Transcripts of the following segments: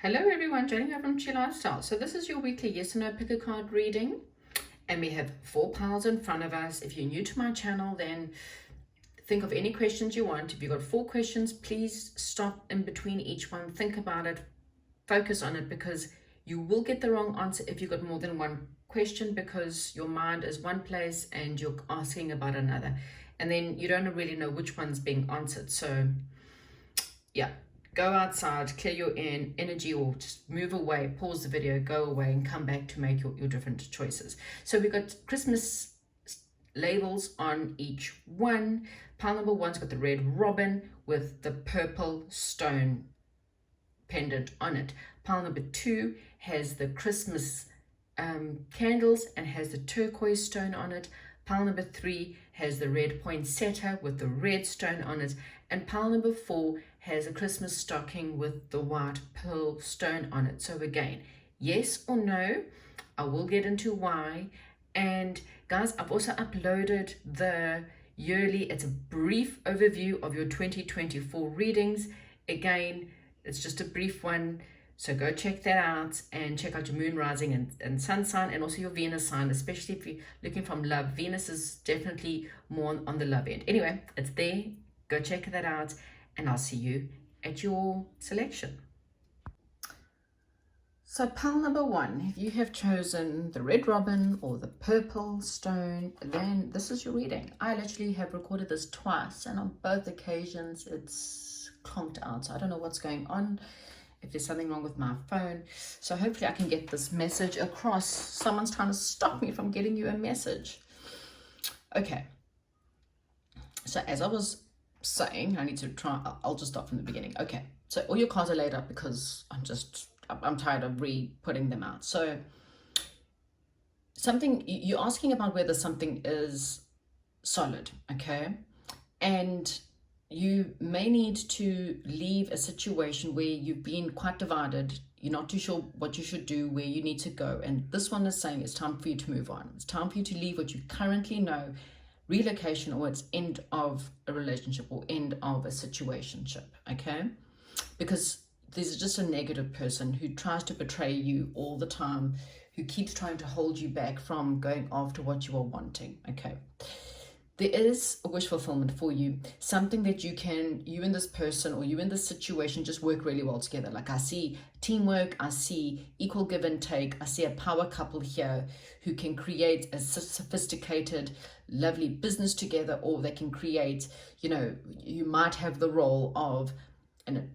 Hello everyone, Jolene Ann from Chi Lifestyle. So this is your weekly yes or no pick a card reading, and we have 4 piles in front of us. If you're new to my channel, then think of any questions you want. If you've got 4 questions, please stop in between each one, think about it, focus on it, because you will get the wrong answer if you've got more than one question, because your mind is one place and you're asking about another, and then you don't really know which one's being answered. So yeah, go outside, clear your energy, or just move away, pause the video, go away and come back to make your different choices. So we've got Christmas labels on each one. Pile number 1's got the red robin with the purple stone pendant on it. Pile number 2 has the Christmas candles and has the turquoise stone on it. Pile number 3 has the red poinsettia with the red stone on it. And pile number 4 has a Christmas stocking with the white pearl stone on it. So again, yes or no, I will get into why. And guys, I've also uploaded the yearly, it's a brief overview of your 2024 readings. Again, it's just a brief one. So go check that out and check out your moon, rising and sun sign, and also your Venus sign, especially if you're looking from love. Venus is definitely more on the love end. Anyway, it's there. Go check that out, and I'll see you at your selection. So pile number 1, if you have chosen the red robin or the purple stone, then this is your reading. I literally have recorded this twice, and on both occasions it's conked out. So I don't know what's going on, if there's something wrong with my phone. So hopefully I can get this message across. Someone's trying to stop me from getting you a message. Okay. So as I was saying, I need to try, I'll just start from the beginning. Okay. So all your cards are laid up because I'm tired of re-putting them out. So something, you're asking about whether something is solid, okay? And you may need to leave a situation where you've been quite divided. You're not too sure what you should do, where you need to go. And this one is saying it's time for you to move on. It's time for you to leave what you currently know, relocation, or it's end of a relationship or end of a situationship, okay? Because there's just a negative person who tries to betray you all the time, who keeps trying to hold you back from going after what you are wanting, okay? There is a wish fulfillment for you, something that you and this person or you in this situation just work really well together. Like I see teamwork, I see equal give and take, I see a power couple here who can create a sophisticated, lovely business together, or they can create, you might have the role of, and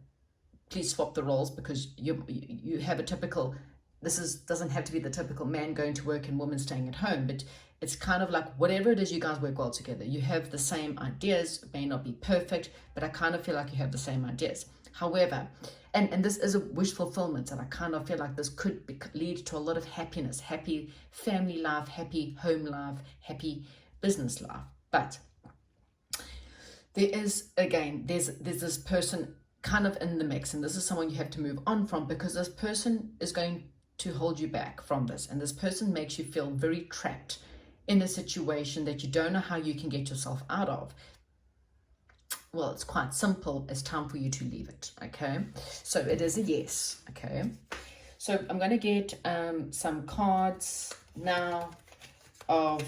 please swap the roles, because you have a typical, doesn't have to be the typical man going to work and woman staying at home, but it's kind of like whatever it is, you guys work well together. You have the same ideas. It may not be perfect, but I kind of feel like you have the same ideas. However, and this is a wish fulfillment, and I kind of feel like this could lead to a lot of happiness, happy family life, happy home life, happy business life. But there is, again, there's this person kind of in the mix, and this is someone you have to move on from, because this person is going to hold you back from this, and this person makes you feel very trapped in a situation that you don't know how you can get yourself out of. Well, it's quite simple. It's time for you to leave it, okay? So it is a yes, okay? So I'm going to get some cards now of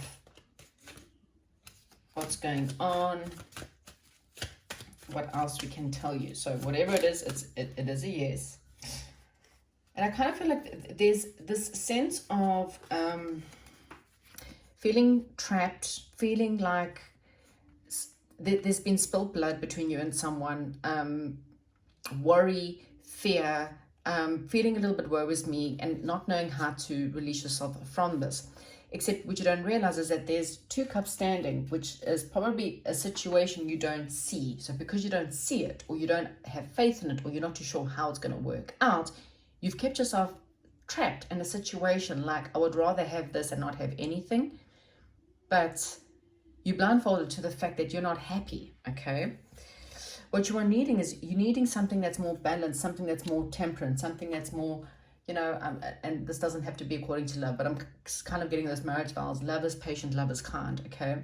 what's going on, what else we can tell you. So whatever it is, it is a yes. And I kind of feel like there's this sense of feeling trapped, feeling like there's been spilled blood between you and someone, worry, fear, feeling a little bit woe is me, and not knowing how to release yourself from this. Except what you don't realize is that there's 2 cups standing, which is probably a situation you don't see. So because you don't see it, or you don't have faith in it, or you're not too sure how it's going to work out, you've kept yourself trapped in a situation like, I would rather have this and not have anything. But you're blindfolded to the fact that you're not happy, okay? What you are needing is, you're needing something that's more balanced, something that's more temperate, something that's more, and this doesn't have to be according to love, but I'm kind of getting those marriage vows. Love is patient, love is kind, okay?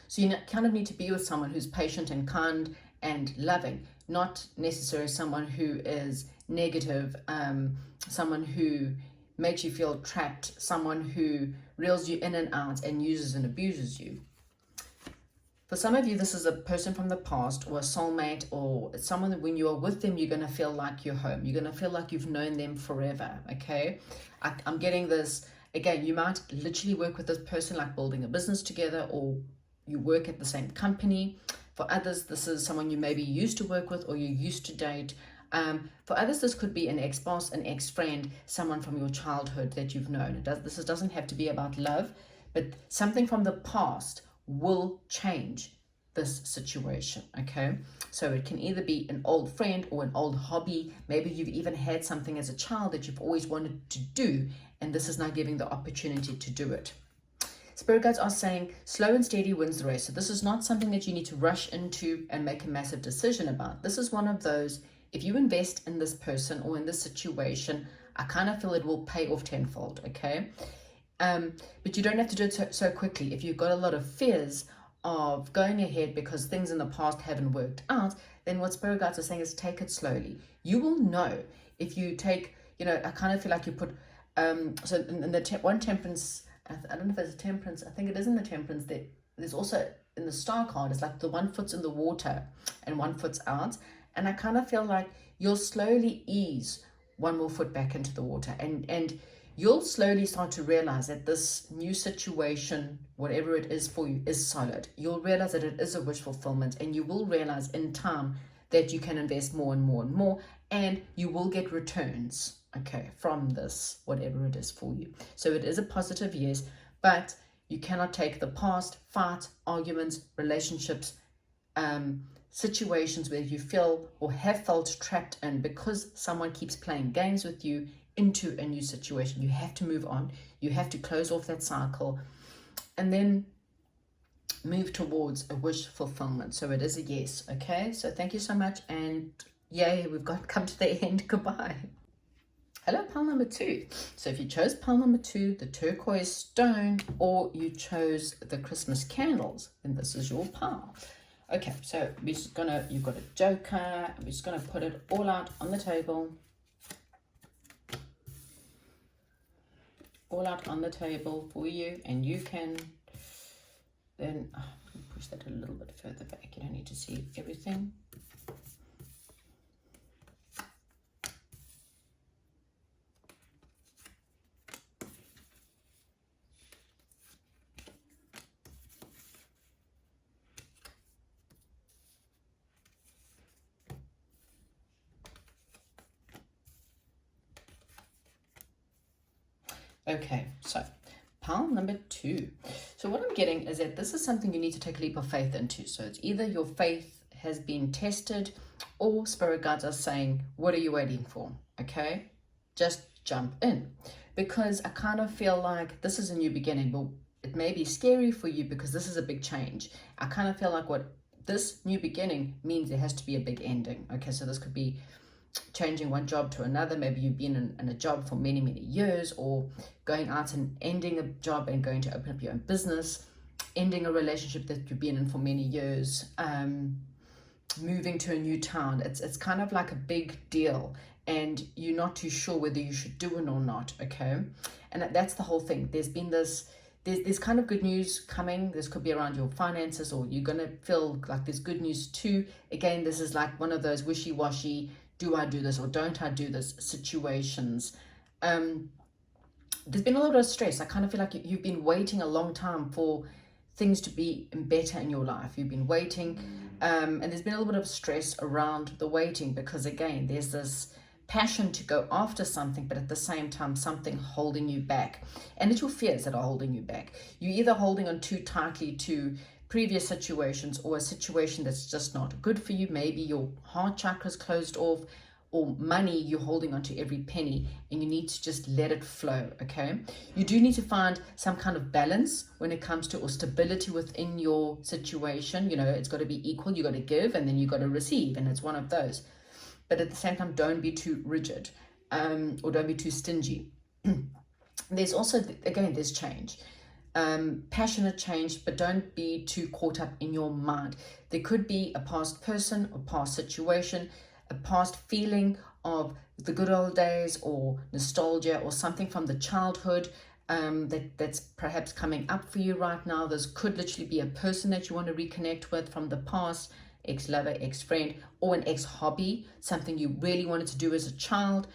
So you kind of need to be with someone who's patient and kind and loving. not necessarily someone who is negative, someone who makes you feel trapped, someone who reels you in and out and uses and abuses you. For some of you, this is a person from the past or a soulmate, or someone that when you are with them, you're going to feel like you're home. You're going to feel like you've known them forever, okay? I'm getting this, again, you might literally work with this person like building a business together, or you work at the same company. For others, this is someone you maybe used to work with or you used to date. For others, this could be an ex-boss, an ex-friend, someone from your childhood that you've known. This doesn't have to be about love, but something from the past will change this situation, okay? So it can either be an old friend or an old hobby. Maybe you've even had something as a child that you've always wanted to do, and this is now giving the opportunity to do it. Spirit guides are saying slow and steady wins the race. So this is not something that you need to rush into and make a massive decision about. This is one of those, if you invest in this person or in this situation, I kind of feel it will pay off tenfold, okay? But you don't have to do it so quickly. If you've got a lot of fears of going ahead because things in the past haven't worked out, then what Spirit guides are saying is take it slowly. You will know if you take, I kind of feel like you put, so in the one temperance, I don't know if there's a temperance, I think it is in the temperance, there's also in the star card, it's like the one foot's in the water and one foot's out. And I kind of feel like you'll slowly ease one more foot back into the water, and you'll slowly start to realize that this new situation, whatever it is for you, is solid. You'll realize that it is a wish fulfillment, and you will realize in time that you can invest more and more and more, and you will get returns, okay, from this, whatever it is for you. So it is a positive, yes, but you cannot take the past, fights, arguments, relationships, situations where you feel or have felt trapped in because someone keeps playing games with you into a new situation. You have to move on. You have to close off that cycle and then move towards a wish fulfillment. So it is a yes, okay? So thank you so much, and yay, we've come to the end. Goodbye. Hello, pile number 2. So if you chose pile number 2, the turquoise stone, or you chose the Christmas candles, then this is your pile. Okay, so you've got a joker. We're just gonna put it all out on the table. All out on the table for you, and you can then push that a little bit further back. You don't need to see everything. Okay, so pile number 2. So what I'm getting is that this is something you need to take a leap of faith into. So it's either your faith has been tested, or Spirit guides are saying, what are you waiting for? Okay, just jump in, because I kind of feel like this is a new beginning, but it may be scary for you because this is a big change. I kind of feel like what this new beginning means, there has to be a big ending. Okay, so this could be changing one job to another. Maybe you've been in a job for many years, or going out and ending a job and going to open up your own business, ending a relationship that you've been in for many years, moving to a new town. It's kind of like a big deal, and you're not too sure whether you should do it or not, okay? And that's the whole thing. There's been there's kind of good news coming. This could be around your finances, or you're gonna feel like there's good news too. Again, this is like one of those wishy-washy, do I do this or don't I do this situations. There's been a lot of stress. I kind of feel like you've been waiting a long time for things to be better in your life. You've been waiting, and there's been a little bit of stress around the waiting, because again, there's this passion to go after something, but at the same time, something holding you back. And it's your fears that are holding you back. You're either holding on too tightly to previous situations, or a situation that's just not good for you. Maybe your heart chakra's closed off, or money, you're holding on to every penny and you need to just let it flow, okay? You do need to find some kind of balance when it comes to, or stability within your situation. It's got to be equal. You got to give and then you got to receive, and it's one of those. But at the same time, don't be too rigid, or don't be too stingy. There's also, again, there's change. passionate change, but don't be too caught up in your mind. There could be a past person or past situation, a past feeling of the good old days or nostalgia or something from the childhood that's perhaps coming up for you right now. This could literally be a person that you want to reconnect with from the past, ex-lover, ex-friend, or an ex-hobby, something you really wanted to do as a child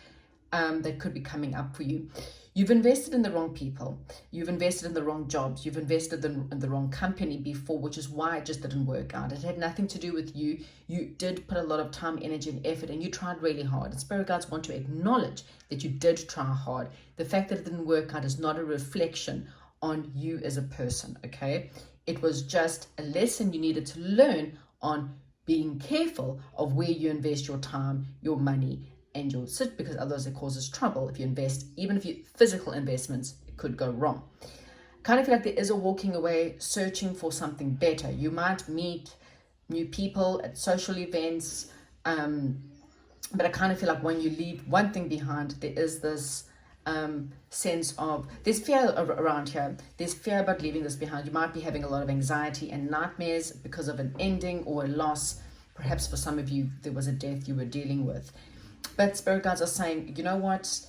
that could be coming up for you. You've invested in the wrong people. You've invested in the wrong jobs. You've invested in the wrong company before, which is why it just didn't work out. It had nothing to do with you. You did put a lot of time, energy, and effort, and you tried really hard. And spirit guides want to acknowledge that you did try hard. The fact that it didn't work out is not a reflection on you as a person, okay? It was just a lesson you needed to learn on being careful of where you invest your time, your money, and your sit, because otherwise it causes trouble. If you invest, even if you physical investments, it could go wrong. Kind of feel like there is a walking away, searching for something better. You might meet new people at social events, but I kind of feel like when you leave one thing behind, there is this sense of, there's fear around here. There's fear about leaving this behind. You might be having a lot of anxiety and nightmares because of an ending or a loss. Perhaps for some of you, there was a death you were dealing with. But spirit guides are saying, you know what?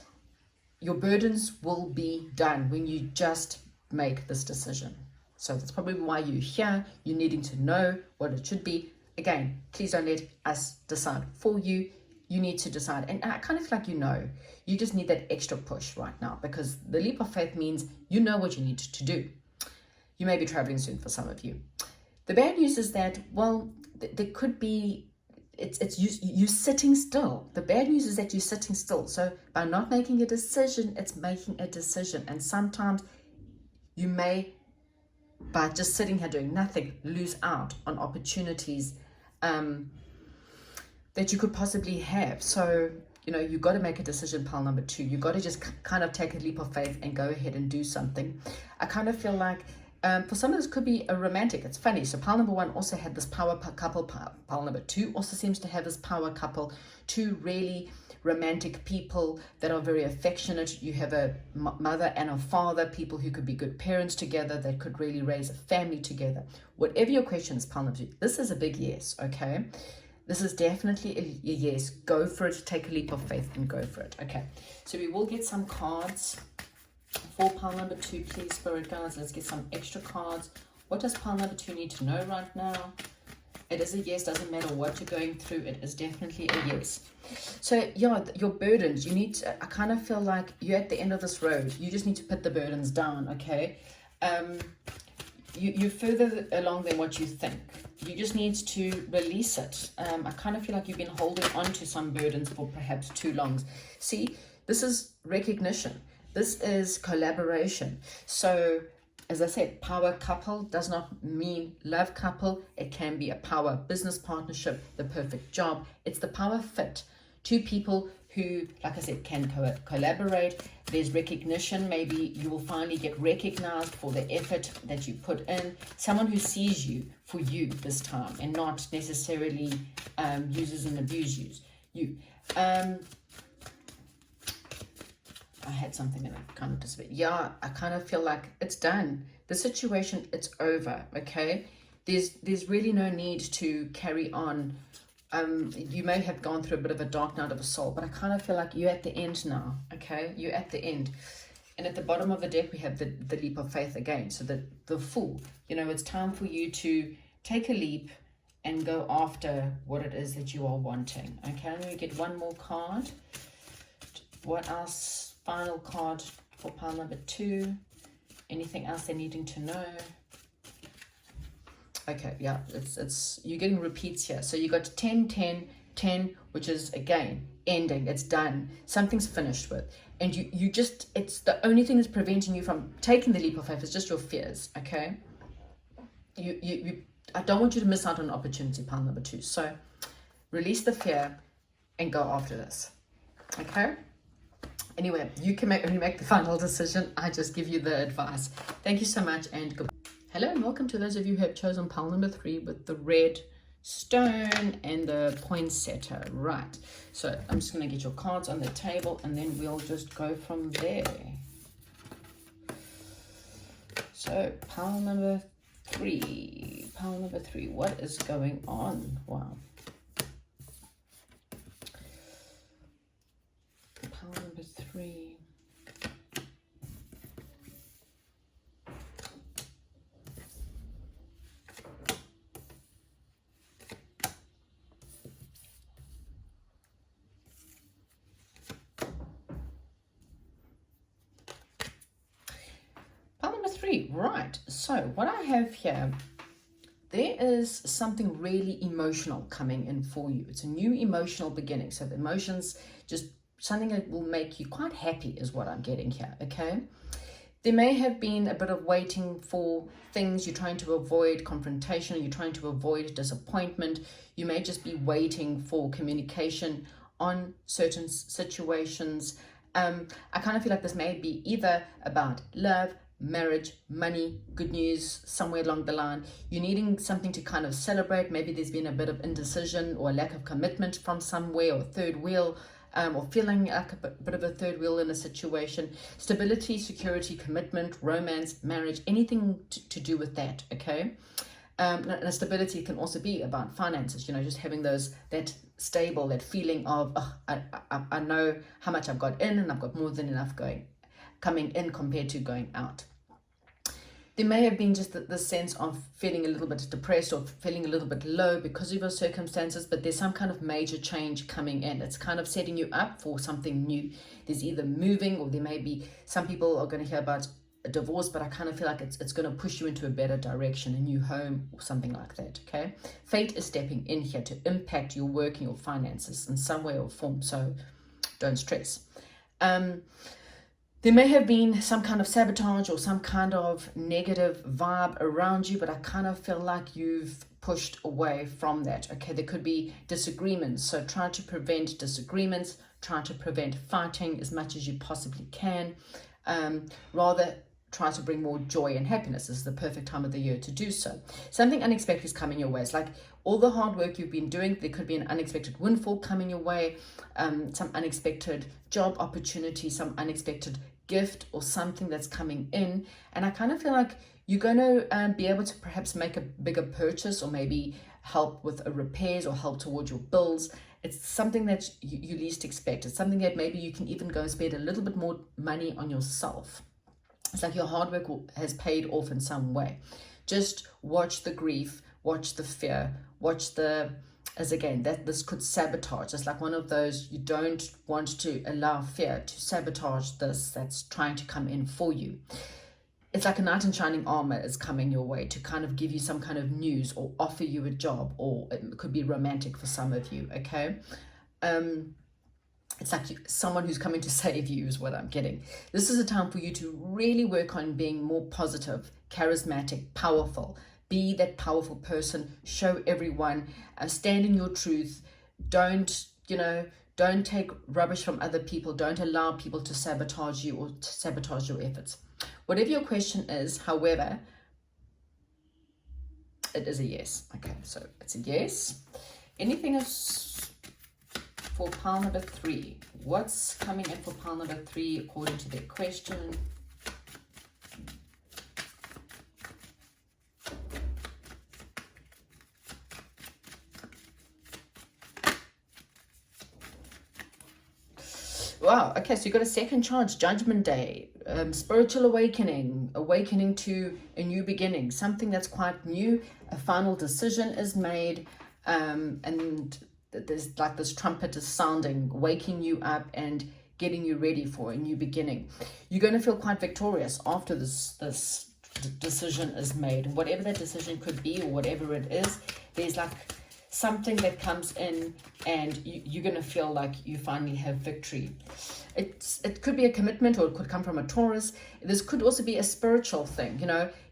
Your burdens will be done when you just make this decision. So that's probably why you're here. You're needing to know what it should be. Again, please don't let us decide for you. You need to decide. And I kind of feel like you just need that extra push right now, because the leap of faith means you know what you need to do. You may be traveling soon for some of you. The bad news is that, well, there could be, it's you sitting still. The bad news is that you're sitting still. So by not making a decision, it's making a decision. And sometimes you may, by just sitting here doing nothing, lose out on opportunities that you could possibly have. So, you got to make a decision, pile number 2. You got to just kind of take a leap of faith and go ahead and do something. I kind of feel like for some of this could be a romantic. It's funny. So pile number 1 also had this power couple. Pile number 2 also seems to have this power couple. 2 really romantic people that are very affectionate. You have a mother and a father, people who could be good parents together, that could really raise a family together. Whatever your question is, pile number 2, this is a big yes, okay? This is definitely a yes. Go for it. Take a leap of faith and go for it. Okay, so we will get some cards for pile number 2, please, spirit guides. Let's get some extra cards. What does pile number 2 need to know right now? It is a yes. Doesn't matter what you're going through. It is definitely a yes. So yeah, your burdens, you need to, I kind of feel like you're at the end of this road. You just need to put the burdens down, okay? You're further along than what you think. You just need to release it. I kind of feel like you've been holding on to some burdens for perhaps too long. See, this is recognition. This is collaboration. So, as I said, power couple does not mean love couple. It can be a power business partnership, the perfect job. It's the power fit. 2 people who, like I said, can collaborate. There's recognition. Maybe you will finally get recognized for the effort that you put in. Someone who sees you for you this time and not necessarily uses and abuses you. I had something and I kind of disappeared. Yeah, I kind of feel like it's done. The situation, it's over, okay? There's really no need to carry on. You may have gone through a bit of a dark night of a soul, but I kind of feel like you're at the end now, okay? You're at the end. And at the bottom of the deck, we have the leap of faith again. So the Fool, it's time for you to take a leap and go after what it is that you are wanting, okay? I'm going to get one more card. What else? Final card for pile number 2. Anything else they're needing to know? Okay, yeah, it's you're getting repeats here. So you got 10, 10, 10, which is again ending. It's done. Something's finished with, and you just, it's the only thing that's preventing you from taking the leap of faith is just your fears. Okay, I don't want you to miss out on an opportunity, pile number 2. So release the fear and go after this. Okay. Anyway, you can only make the final decision. I just give you the advice. Thank you so much, and goodbye. Hello and welcome to those of you who have chosen pile number 3 with the red stone and the poinsettia. Right. So I'm just going to get your cards on the table and then we'll just go from there. So pile number three. Pile number three. What is going on? Wow. Pile number three. Right, so what I have here, there is something really emotional coming in for you. It's a new emotional beginning. So the emotions, just something that will make you quite happy is what I'm getting here, okay? There may have been a bit of waiting for things. You're trying to avoid confrontation. You're trying to avoid disappointment. You may just be waiting for communication on certain situations. I kind of feel like this may be either about love, marriage, money, good news, somewhere along the line. You're needing something to kind of celebrate. Maybe there's been a bit of indecision or a lack of commitment from somewhere, or third wheel, or feeling like a bit of a third wheel in a situation. Stability, security, commitment, romance, marriage, anything to do with that, okay? And stability can also be about finances, you know, just having that stable, that feeling of, oh, I know how much I've got in, and I've got more than enough coming in compared to going out. There may have been just the sense of feeling a little bit depressed or feeling a little bit low because of your circumstances, but there's some kind of major change coming in. It's kind of setting you up for something new. There's either moving, or there may be, some people are going to hear about a divorce, but I kind of feel like it's going to push you into a better direction, a new home or something like that, okay? Fate is stepping in here to impact your working or finances in some way or form, so don't stress. There may have been some kind of sabotage or some kind of negative vibe around you, but I kind of feel like you've pushed away from that. Okay, there could be disagreements. So try to prevent disagreements, try to prevent fighting as much as you possibly can. Rather, try to bring more joy and happiness. This is the perfect time of the year to do so. Something unexpected is coming your way. It's like all the hard work you've been doing, there could be an unexpected windfall coming your way, some unexpected job opportunity, some unexpected gift or something that's coming in. And I kind of feel like you're going to be able to perhaps make a bigger purchase, or maybe help with a repairs or help towards your bills. It's something that you least expect. It's something that maybe you can even go and spend a little bit more money on yourself. It's like your hard work has paid off in some way. Just watch the grief, watch the fear, watch as again, that this could sabotage. It's like one of those, you don't want to allow fear to sabotage this that's trying to come in for you. It's like a knight in shining armor is coming your way to kind of give you some kind of news or offer you a job, or it could be romantic for some of you, okay? It's like someone who's coming to save you is what I'm getting. This is a time for you to really work on being more positive, charismatic, powerful. Be that powerful person. Show everyone. Stand in your truth. Don't take rubbish from other people. Don't allow people to sabotage you or to sabotage your efforts. Whatever your question is, however, it is a yes. Okay, so it's a yes. Anything else for pile number 3? What's coming in for pile number 3 according to their question? Wow, okay, so you've got a second chance, Judgment Day, spiritual awakening to a new beginning, something that's quite new. A final decision is made, and there's like this trumpet is sounding, waking you up and getting you ready for a new beginning. You're going to feel quite victorious after this decision is made. And whatever that decision could be, or whatever it is, there's like something that comes in, and you're going to feel like you finally have victory. It could be a commitment, or it could come from a Taurus. This could also be a spiritual thing,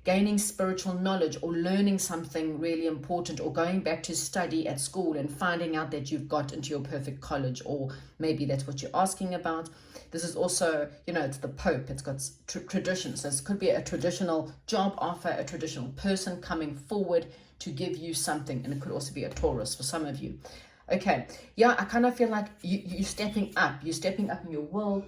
gaining spiritual knowledge, or learning something really important, or going back to study at school and finding out that you've got into your perfect college, or maybe that's what you're asking about. This is also, it's the Pope. It's got traditions. So this could be a traditional job offer, a traditional person coming forward to give you something, and it could also be a Taurus for some of you. Okay, yeah, I kind of feel like you're stepping up. You're stepping up in your world,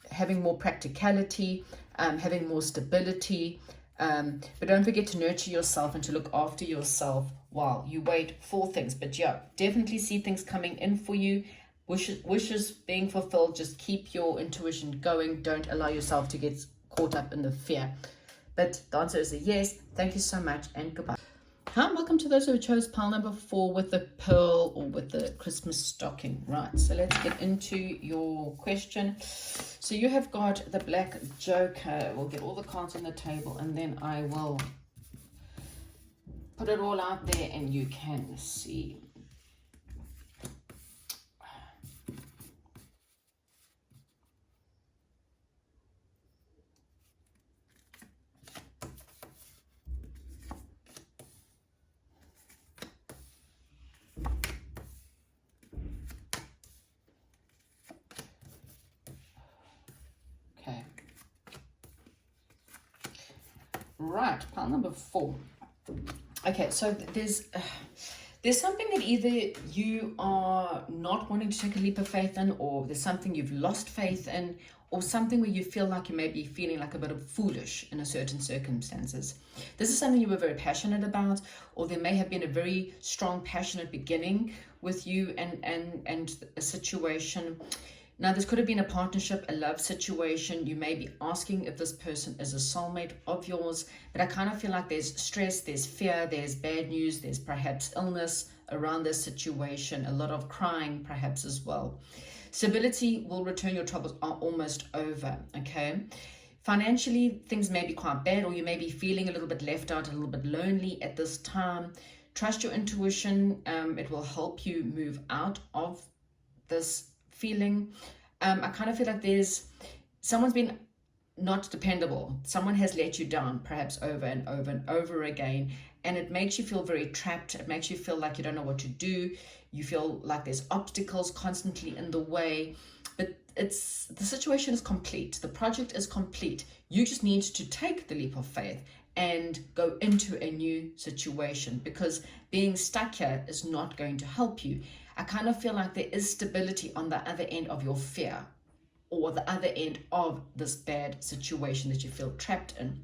having more practicality, having more stability, But don't forget to nurture yourself and to look after yourself while you wait for things. But yeah, definitely see things coming in for you. Wishes being fulfilled. Just keep your intuition going. Don't allow yourself to get caught up in the fear. But the answer is a yes. Thank you so much and goodbye. Hi, welcome to those who chose pile number 4 with the pearl or with the Christmas stocking. Right, so let's get into your question. So you have got the Black Joker. We'll get all the cards on the table and then I will put it all out there and you can see. Right, pile number 4. Okay, so there's something that either you are not wanting to take a leap of faith in, or there's something you've lost faith in, or something where you feel like you may be feeling like a bit of foolish in a certain circumstances. This is something you were very passionate about, or there may have been a very strong, passionate beginning with you and a situation. Now, this could have been a partnership, a love situation. You may be asking if this person is a soulmate of yours, but I kind of feel like there's stress, there's fear, there's bad news, there's perhaps illness around this situation, a lot of crying perhaps as well. Stability will return, your troubles are almost over, okay? Financially, things may be quite bad, or you may be feeling a little bit left out, a little bit lonely at this time. Trust your intuition. It will help you move out of this feeling. I kind of feel like someone's been not dependable. Someone has let you down, perhaps over and over and over again, and it makes you feel very trapped. It makes you feel like you don't know what to do. You feel like there's obstacles constantly in the way, but the situation is complete. The project is complete. You just need to take the leap of faith and go into a new situation, because being stuck here is not going to help you. I kind of feel like there is stability on the other end of your fear, or the other end of this bad situation that you feel trapped in.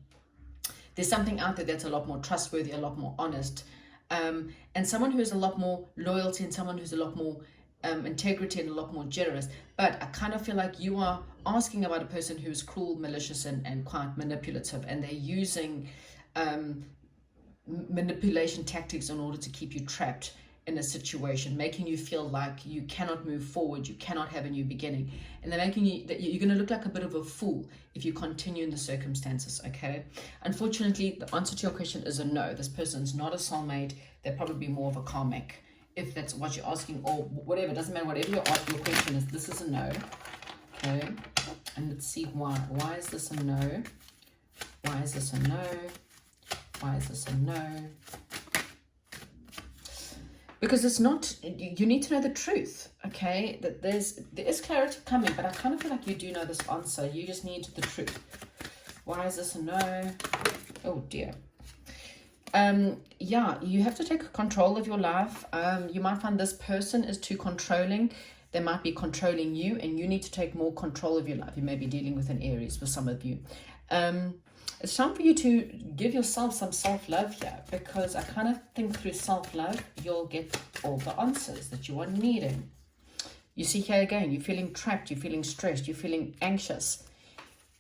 There's something out there that's a lot more trustworthy, a lot more honest, and someone who has a lot more loyalty, and someone who's a lot more integrity and a lot more generous. But I kind of feel like you are asking about a person who's cruel, malicious, and quite manipulative, and they're using manipulation tactics in order to keep you trapped in a situation, making you feel like you cannot move forward, you cannot have a new beginning, and they're making you that you're going to look like a bit of a fool if you continue in the circumstances. Okay, unfortunately, the answer to your question is a no. This person's not a soulmate. They're probably more of a karmic, if that's what you're asking, or whatever. It doesn't matter. Whatever your question is, this is a no. Okay, and let's see why. Why is this a no? Why is this a no? Why is this a no? Because it's not, you need to know the truth, okay? That there is clarity coming, but I kind of feel like you do know this answer. You just need the truth. Why is this a no? Oh dear. Yeah, you have to take control of your life. You might find this person is too controlling. They might be controlling you, and you need to take more control of your life. You may be dealing with an Aries for some of you. It's time for you to give yourself some self-love here, because I kind of think through self-love, you'll get all the answers that you are needing. You see here again, you're feeling trapped, you're feeling stressed, you're feeling anxious.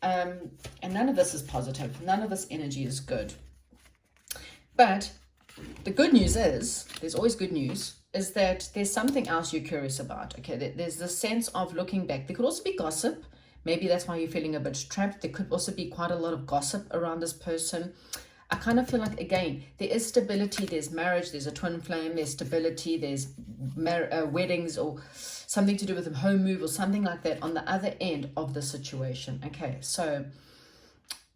And none of this is positive. None of this energy is good. But the good news is, there's always good news, is that there's something else you're curious about. Okay, there's the sense of looking back. There could also be gossip. Maybe that's why you're feeling a bit trapped. There could also be quite a lot of gossip around this person. I kind of feel like, again, there is stability, there's marriage, there's a twin flame, there's stability, there's weddings, or something to do with a home move or something like that on the other end of the situation. Okay, so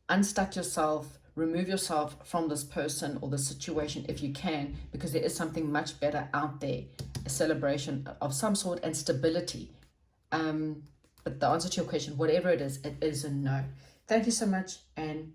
unstuck yourself, remove yourself from this person or the situation if you can, because there is something much better out there, a celebration of some sort and stability. But the answer to your question, whatever it is a no. Thank you so much, and